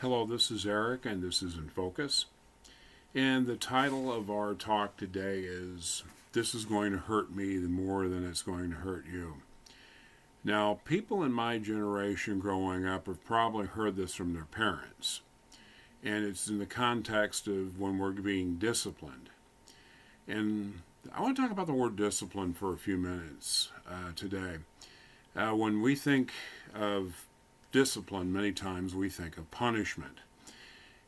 Hello, this is Eric, and this is In Focus. And the title of our talk today is This is Going to Hurt Me More Than It's Going to Hurt You. Now, people in my generation growing up have probably heard this from their parents, and it's in the context of when we're being disciplined. And I want to talk about the word discipline for a few minutes today. When we think of discipline, many times we think of punishment,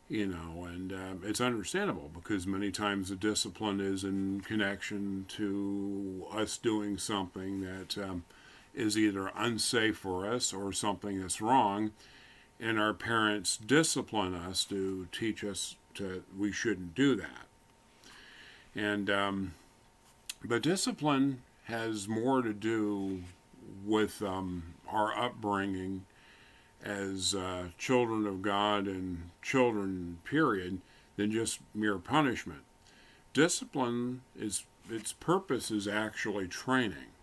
and it's understandable because many times the discipline is in connection to us doing something that is either unsafe for us or something that's wrong, and our parents discipline us to teach us we shouldn't do that. And but discipline has more to do with our upbringing as children of God and children, period, than just mere punishment. Discipline its purpose is actually training.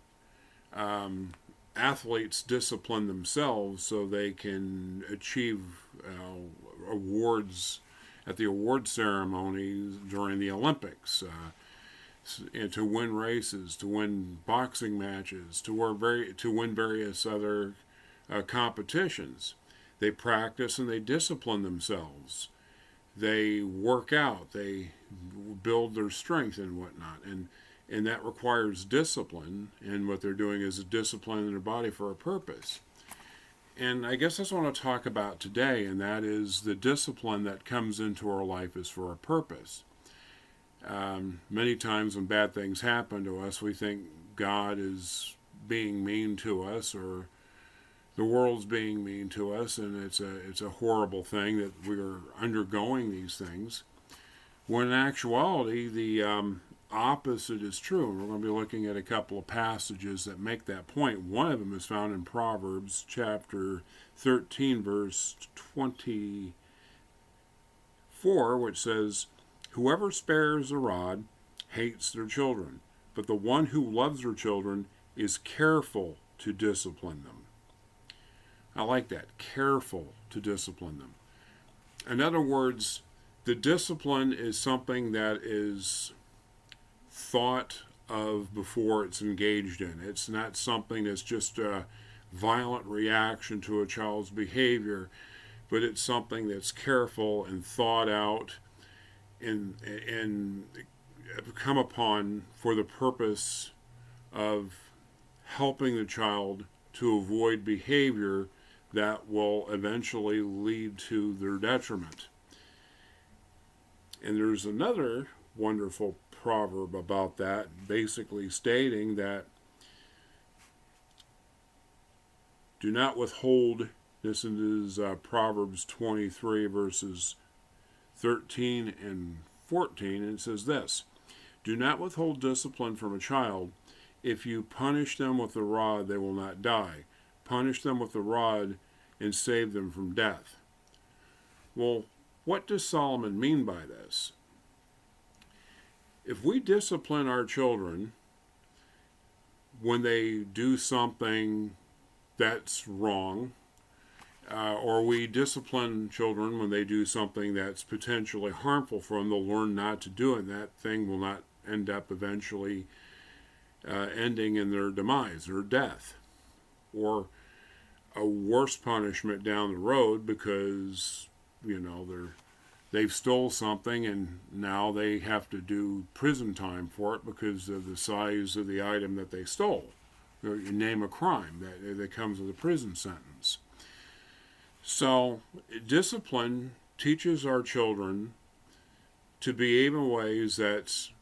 Athletes discipline themselves so they can achieve awards at the award ceremonies during the Olympics, and to win races, to win boxing matches, to win various other competitions. They practice and they discipline themselves. They work out. They build their strength and whatnot, and that requires discipline. And what they're doing is disciplining their body for a purpose. And I guess that's what I want to talk about today, and that is the discipline that comes into our life is for a purpose. Many times when bad things happen to us, we think God is being mean to us, or the world's being mean to us, and it's a horrible thing that we're undergoing these things. When in actuality, the opposite is true. We're going to be looking at a couple of passages that make that point. One of them is found in Proverbs chapter 13, verse 24, which says, "Whoever spares a rod hates their children, but the one who loves their children is careful to discipline them." I like that, careful to discipline them. In other words, the discipline is something that is thought of before it's engaged in. It's not something that's just a violent reaction to a child's behavior, but it's something that's careful and thought out and come upon for the purpose of helping the child to avoid behavior that will eventually lead to their detriment. And there's another wonderful proverb about that, basically stating that do not withhold, this is Proverbs 23 verses 13 and 14, and it says this: "Do not withhold discipline from a child. If you punish them with the rod, they will not die. Punish them with the rod and save them from death." Well, what does Solomon mean by this? If we discipline our children when they do something that's wrong, or we discipline children when they do something that's potentially harmful for them, they'll learn not to do it, and that thing will not end up eventually ending in their demise or death, or a worse punishment down the road because they've stole something and now they have to do prison time for it because of the size of the item that they stole. You name a crime that comes with a prison sentence. So discipline teaches our children to behave in ways that's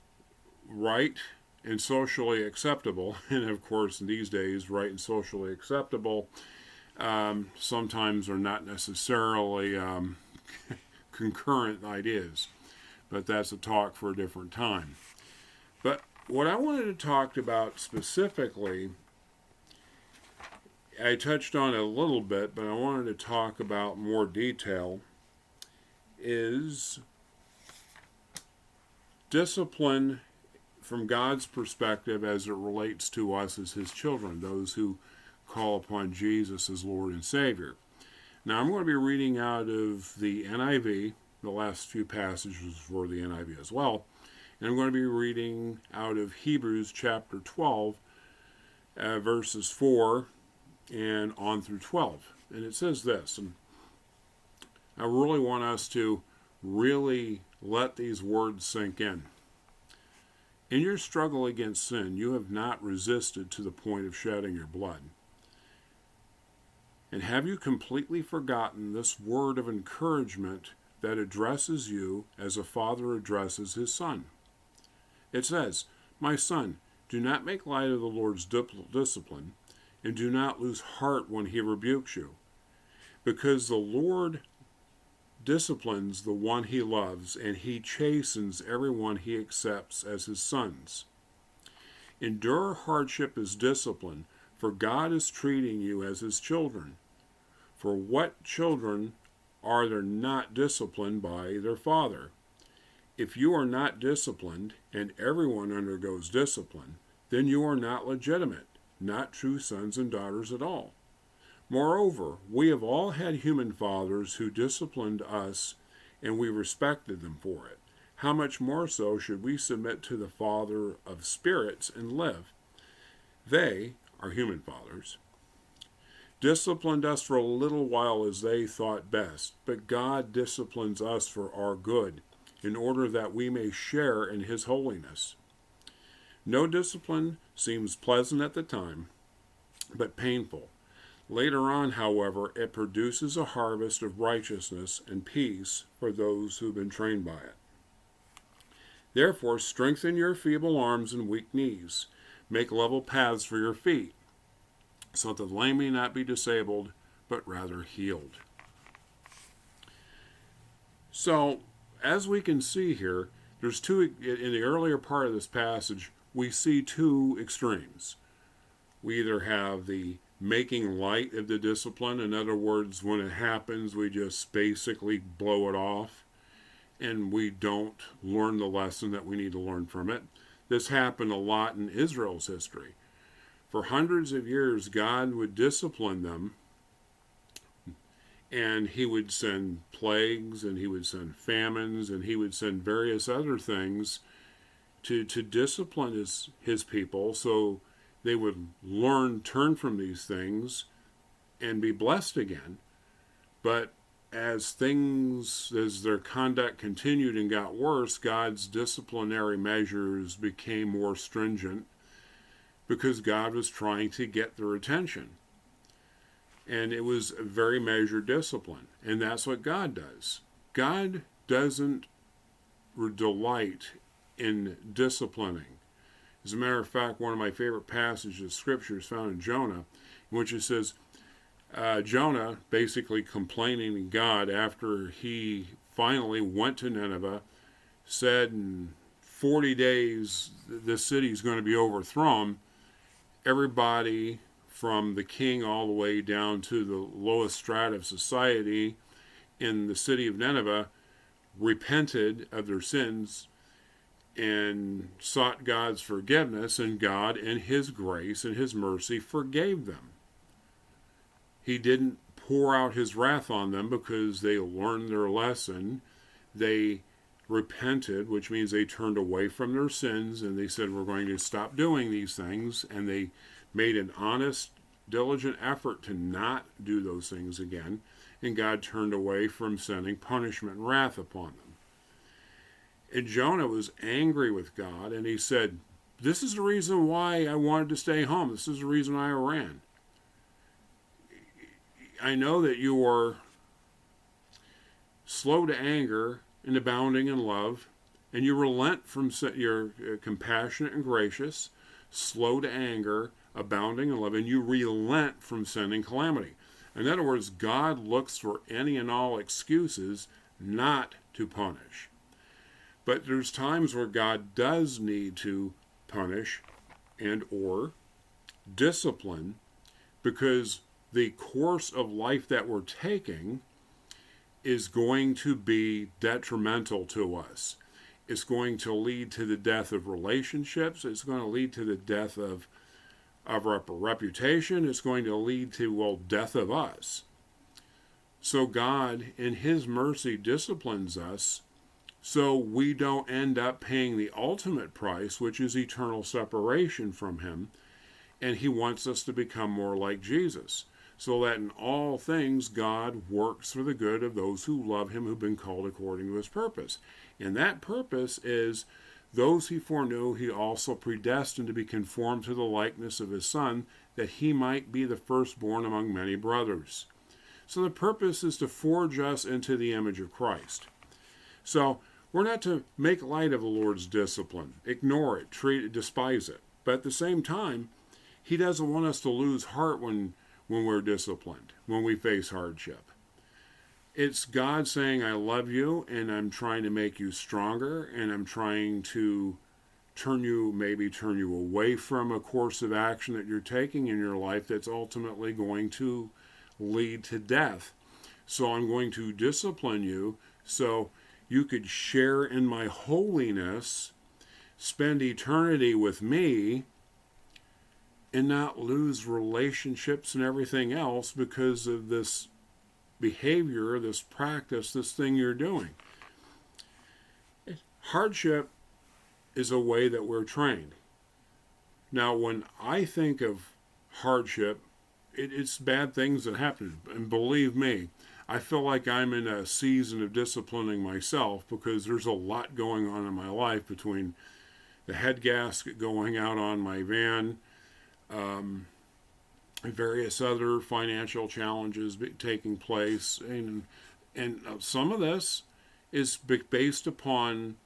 right and socially acceptable. And of course, these days, right and socially acceptable sometimes are not necessarily concurrent ideas, but that's a talk for a different time. But what I wanted to talk about specifically, I touched on it a little bit, but I wanted to talk about more detail, is discipline from God's perspective as it relates to us as His children, those who call upon Jesus as Lord and Savior. Now I'm going to be reading out of the NIV, the last few passages for the NIV as well, and I'm going to be reading out of Hebrews chapter 12, verses 4 and on through 12. And it says this, and I really want us to really let these words sink in. In your struggle against sin, you have not resisted to the point of shedding your blood. And have you completely forgotten this word of encouragement that addresses you as a father addresses his son? It says, "My son, do not make light of the Lord's discipline, and do not lose heart when he rebukes you, because the Lord disciplines the one he loves, and he chastens everyone he accepts as his sons. Endure hardship as discipline, for God is treating you as his children. For what children are there not disciplined by their father? If you are not disciplined, and everyone undergoes discipline, then you are not legitimate, not true sons and daughters at all. Moreover, we have all had human fathers who disciplined us, and we respected them for it. How much more so should we submit to the Father of spirits and live? They, our human fathers, disciplined us for a little while as they thought best, but God disciplines us for our good, in order that we may share in his holiness. No discipline seems pleasant at the time, but painful. Later on, however, it produces a harvest of righteousness and peace for those who have been trained by it. Therefore, strengthen your feeble arms and weak knees. Make level paths for your feet, so that the lame may not be disabled, but rather healed." So, as we can see here, there's in the earlier part of this passage, we see two extremes. We either have the making light of the discipline. In other words, when it happens, we just basically blow it off, and we don't learn the lesson that we need to learn from it. This happened a lot in Israel's history. For hundreds of years, God would discipline them, and he would send plagues, and he would send famines, and he would send various other things to discipline his people, so they would turn from these things, and be blessed again. But as their conduct continued and got worse, God's disciplinary measures became more stringent, because God was trying to get their attention. And it was a very measured discipline. And that's what God does. God doesn't delight in disciplining. As a matter of fact, one of my favorite passages of Scripture is found in Jonah, in which it says, Jonah basically complaining to God after he finally went to Nineveh, said in 40 days this city is going to be overthrown. Everybody from the king all the way down to the lowest strata of society in the city of Nineveh repented of their sins and sought God's forgiveness, and God, in his grace and his mercy, forgave them. He didn't pour out his wrath on them because they learned their lesson. They repented, which means they turned away from their sins, and they said, we're going to stop doing these things, and they made an honest, diligent effort to not do those things again, and God turned away from sending punishment and wrath upon them. And Jonah was angry with God, and he said, this is the reason why I wanted to stay home. This is the reason I ran. I know that you are slow to anger and abounding in love, and you relent from you're compassionate and gracious, slow to anger, abounding in love, and you relent from sending calamity. In other words, God looks for any and all excuses not to punish. But there's times where God does need to punish and or discipline, because the course of life that we're taking is going to be detrimental to us. It's going to lead to the death of relationships. It's going to lead to the death of our reputation. It's going to lead to, death of us. So God, in His mercy, disciplines us so we don't end up paying the ultimate price, which is eternal separation from Him. And He wants us to become more like Jesus, so that in all things God works for the good of those who love Him, who've been called according to His purpose. And that purpose is those He foreknew, He also predestined to be conformed to the likeness of His Son, that He might be the firstborn among many brothers. So the purpose is to forge us into the image of Christ. So we're not to make light of the Lord's discipline, ignore it, treat it, despise it. But at the same time, He doesn't want us to lose heart when we're disciplined, when we face hardship. It's God saying, I love you, and I'm trying to make you stronger, and I'm trying to turn you away from a course of action that you're taking in your life that's ultimately going to lead to death. So I'm going to discipline you so you could share in my holiness, spend eternity with me, and not lose relationships and everything else because of this behavior, this practice, this thing you're doing. Hardship is a way that we're trained. Now, when I think of hardship, it's bad things that happen. And believe me, I feel like I'm in a season of disciplining myself because there's a lot going on in my life, between the head gasket going out on my van, various other financial challenges taking place, and some of this is based upon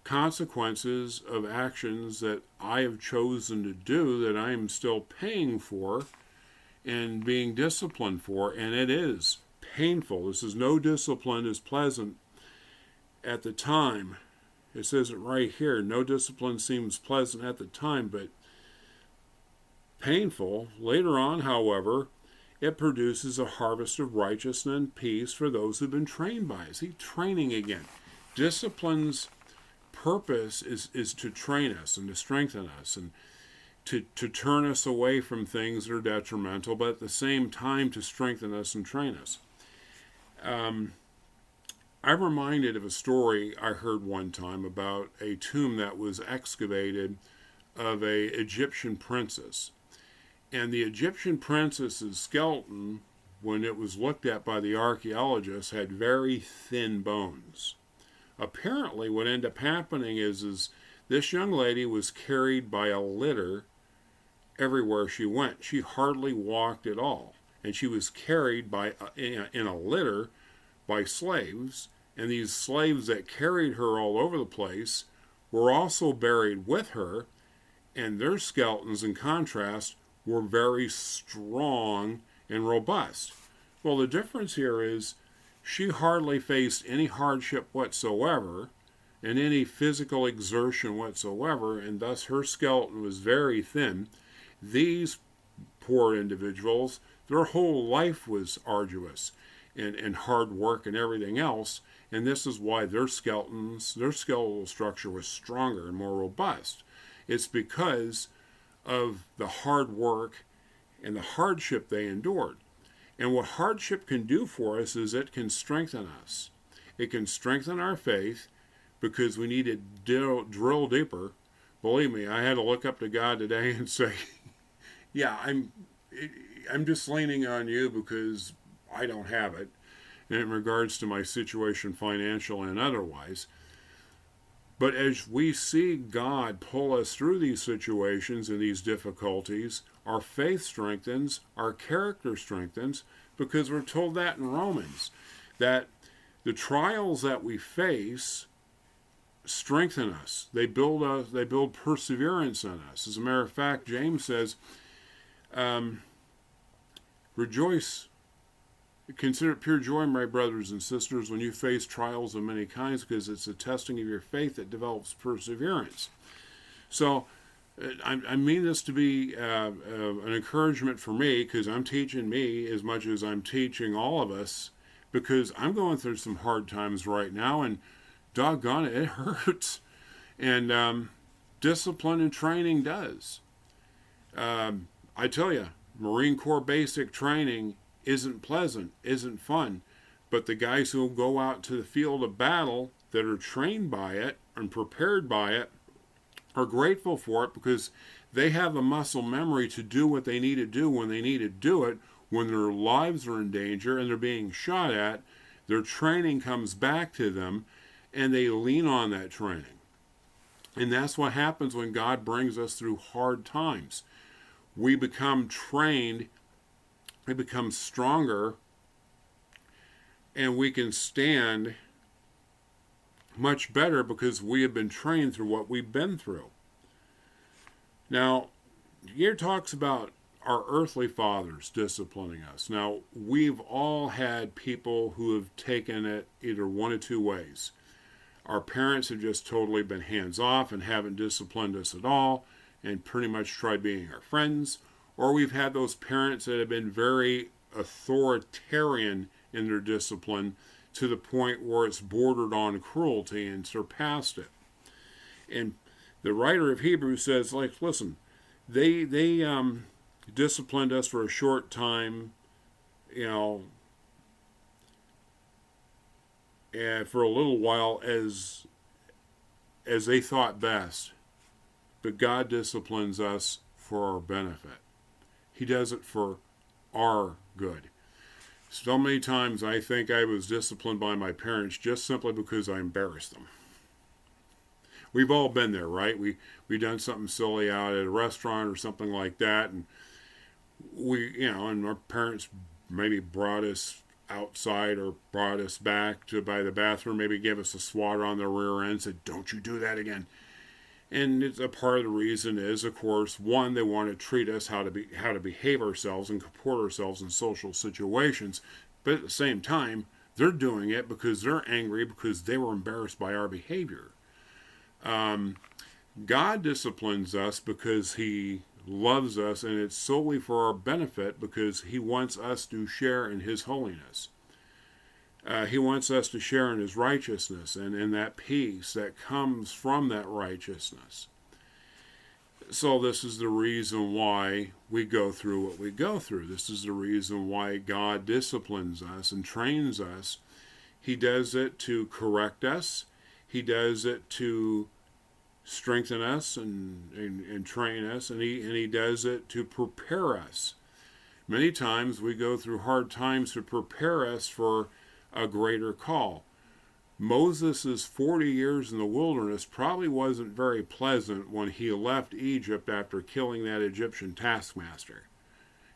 consequences of actions that I have chosen to do that I am still paying for and being disciplined for, and it is painful. This is, no discipline is pleasant at the time. It says it right here, no discipline seems pleasant at the time, but painful. Later on, however, it produces a harvest of righteousness and peace for those who've been trained by it. See, training again. Discipline's purpose is to train us and to strengthen us and to turn us away from things that are detrimental, but at the same time to strengthen us and train us. I'm reminded of a story I heard one time about a tomb that was excavated of a Egyptian princess. And the Egyptian princess's skeleton, when it was looked at by the archaeologists, had very thin bones. Apparently, what ended up happening is this young lady was carried by a litter everywhere she went. She hardly walked at all. And she was carried in a litter by slaves. And these slaves that carried her all over the place were also buried with her. And their skeletons, in contrast, were very strong and robust. Well, the difference here is she hardly faced any hardship whatsoever and any physical exertion whatsoever, and thus her skeleton was very thin. These poor individuals, their whole life was arduous and hard work and everything else, and this is why their skeletal structure was stronger and more robust. It's because of the hard work and the hardship they endured. And what hardship can do for us is it can strengthen us. It can strengthen our faith because we need to drill deeper. Believe me, I had to look up to God today and say, yeah, I'm just leaning on you because I don't have it in regards to my situation, financial and otherwise. But as we see God pull us through these situations and these difficulties, our faith strengthens, our character strengthens, because we're told that in Romans, that the trials that we face strengthen us. They build perseverance in us. As a matter of fact, James says, rejoice. Consider it pure joy, my brothers and sisters, when you face trials of many kinds, because it's a testing of your faith that develops perseverance. So I mean this to be an encouragement for me, because I'm teaching me as much as I'm teaching all of us, because I'm going through some hard times right now, and doggone it, it hurts. And discipline and training does. I tell you, Marine Corps basic training isn't pleasant, isn't fun. But the guys who go out to the field of battle that are trained by it and prepared by it are grateful for it because they have the muscle memory to do what they need to do when they need to do it, when their lives are in danger and they're being shot at. Their training comes back to them and they lean on that training. And that's what happens when God brings us through hard times. We become trained, we become stronger, and we can stand much better because we have been trained through what we've been through. Now, here talks about our earthly fathers disciplining us. Now, we've all had people who have taken it either one of two ways. Our parents have just totally been hands off and haven't disciplined us at all and pretty much tried being our friends. Or we've had those parents that have been very authoritarian in their discipline to the point where it's bordered on cruelty and surpassed it. And the writer of Hebrews says, like, listen, they disciplined us for a short time, and for a little while as they thought best. But God disciplines us for our benefit. He does it for our good. So many times I think I was disciplined by my parents just simply because I embarrassed them. We've all been there, right? We done something silly out at a restaurant or something like that, and and our parents maybe brought us outside or brought us back to by the bathroom, maybe gave us a swat on the rear end, said, "Don't you do that again." And it's a part of the reason is, of course, one, they want to treat us how to behave ourselves and comport ourselves in social situations. But at the same time, they're doing it because they're angry because they were embarrassed by our behavior. God disciplines us because He loves us, and it's solely for our benefit because He wants us to share in His holiness. He wants us to share in His righteousness and in that peace that comes from that righteousness. So this is the reason why we go through what we go through. This is the reason why God disciplines us and trains us. He does it to correct us. He does it to strengthen us and train us, and he does it to prepare us. Many times we go through hard times to prepare us for a greater call. Moses' 40 years in the wilderness probably wasn't very pleasant when he left Egypt after killing that Egyptian taskmaster.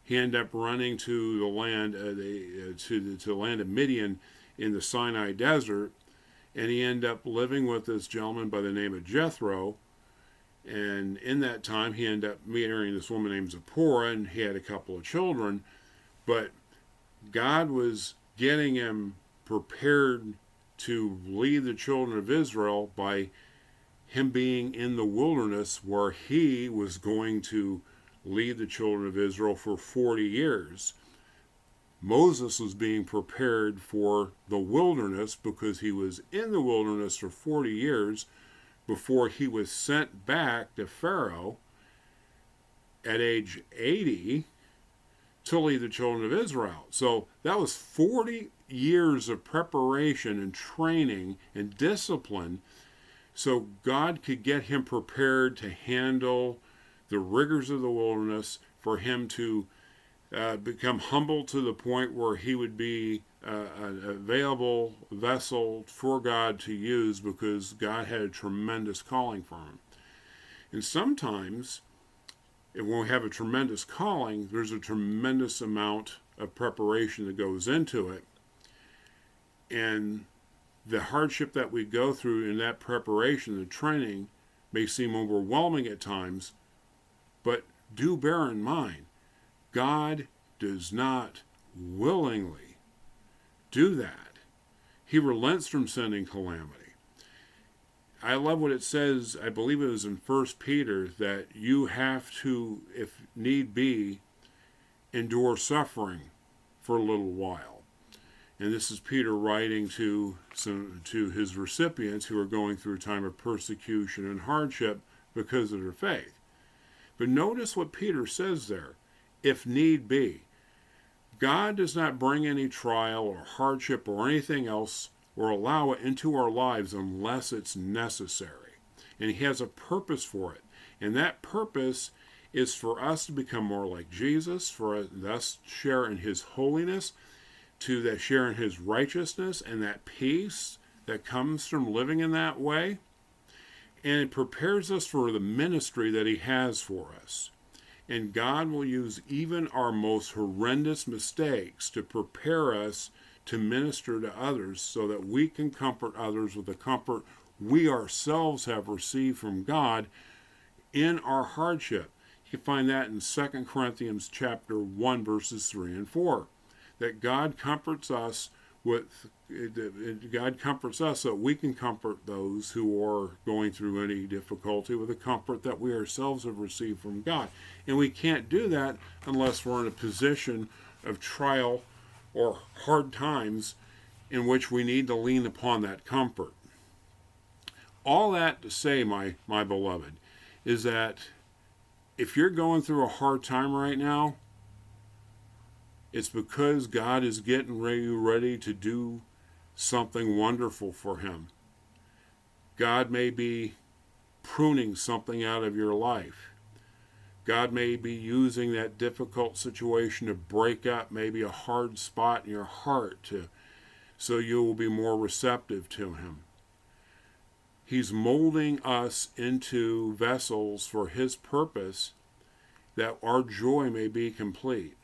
He ended up running to the land, to the land of Midian in the Sinai desert, and he ended up living with this gentleman by the name of Jethro. And in that time, he ended up marrying this woman named Zipporah, and he had a couple of children. But God was getting him prepared to lead the children of Israel by him being in the wilderness where he was going to lead the children of Israel for 40 years. Moses was being prepared for the wilderness because he was in the wilderness for 40 years before he was sent back to Pharaoh at age 80 to lead the children of Israel. So that was 40 years of preparation and training and discipline so God could get him prepared to handle the rigors of the wilderness, for him to become humble to the point where he would be an available vessel for God to use because God had a tremendous calling for him. And sometimes, when we have a tremendous calling, there's a tremendous amount of preparation that goes into it. And the hardship that we go through in that preparation, the training, may seem overwhelming at times, but do bear in mind, God does not willingly do that. He relents from sending calamity. I love what it says, I believe it was in 1 Peter, that you have to, if need be, endure suffering for a little while. And this is Peter writing to his recipients who are going through a time of persecution and hardship because of their faith. But notice what Peter says there, if need be. God does not bring any trial or hardship or anything else or allow it into our lives unless it's necessary. And He has a purpose for it. And that purpose is for us to become more like Jesus, for us to share in His holiness, to that share in His righteousness and that peace that comes from living in that way. And it prepares us for the ministry that He has for us. And God will use even our most horrendous mistakes to prepare us to minister to others so that we can comfort others with the comfort we ourselves have received from God in our hardship. You can find that in 2 Corinthians chapter 1, verses 3 and 4. That God comforts us so that we can comfort those who are going through any difficulty with the comfort that we ourselves have received from God. And we can't do that unless we're in a position of trial or hard times in which we need to lean upon that comfort. All that to say, my beloved, is that if you're going through a hard time right now, it's because God is getting ready to do something wonderful for Him. God may be pruning something out of your life. God may be using that difficult situation to break up maybe a hard spot in your heart so you will be more receptive to Him. He's molding us into vessels for His purpose that our joy may be complete.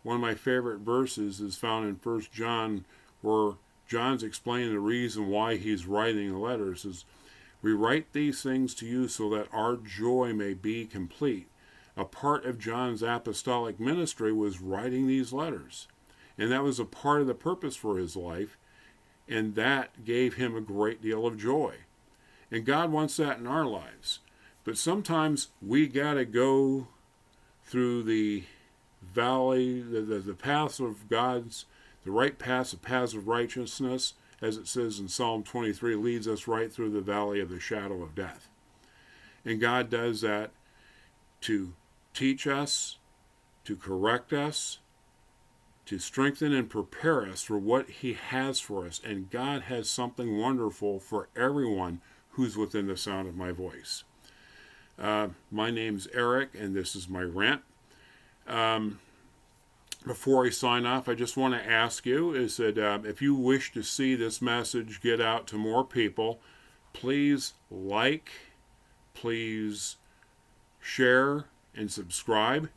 One of my favorite verses is found in 1 John, where John's explaining the reason why he's writing the letters. Is we write these things to you so that our joy may be complete. A part of John's apostolic ministry was writing these letters. And that was a part of the purpose for his life. And that gave him a great deal of joy. And God wants that in our lives. But sometimes we got to go through the valley, the paths of God's, the right paths, the paths of righteousness, as it says in Psalm 23, leads us right through the valley of the shadow of death. And God does that to teach us, to correct us, to strengthen and prepare us for what He has for us. And God has something wonderful for everyone who's within the sound of my voice. My name's Eric, and this is my rant. Before I sign off, I just want to ask you is that if you wish to see this message get out to more people, please like, please share, and subscribe,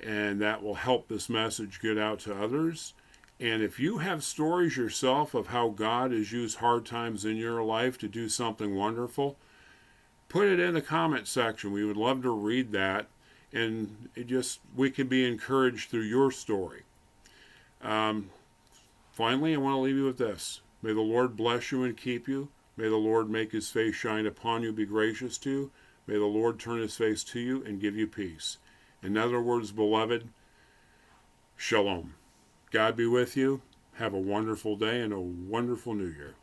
and that will help this message get out to others. And if you have stories yourself of how God has used hard times in your life to do something wonderful, put it in the comment section. We would love to read that. And we can be encouraged through your story. Finally, I want to leave you with this. May the Lord bless you and keep you. May the Lord make His face shine upon you, be gracious to you. May the Lord turn His face to you and give you peace. In other words, beloved, shalom. God be with you. Have a wonderful day and a wonderful new year.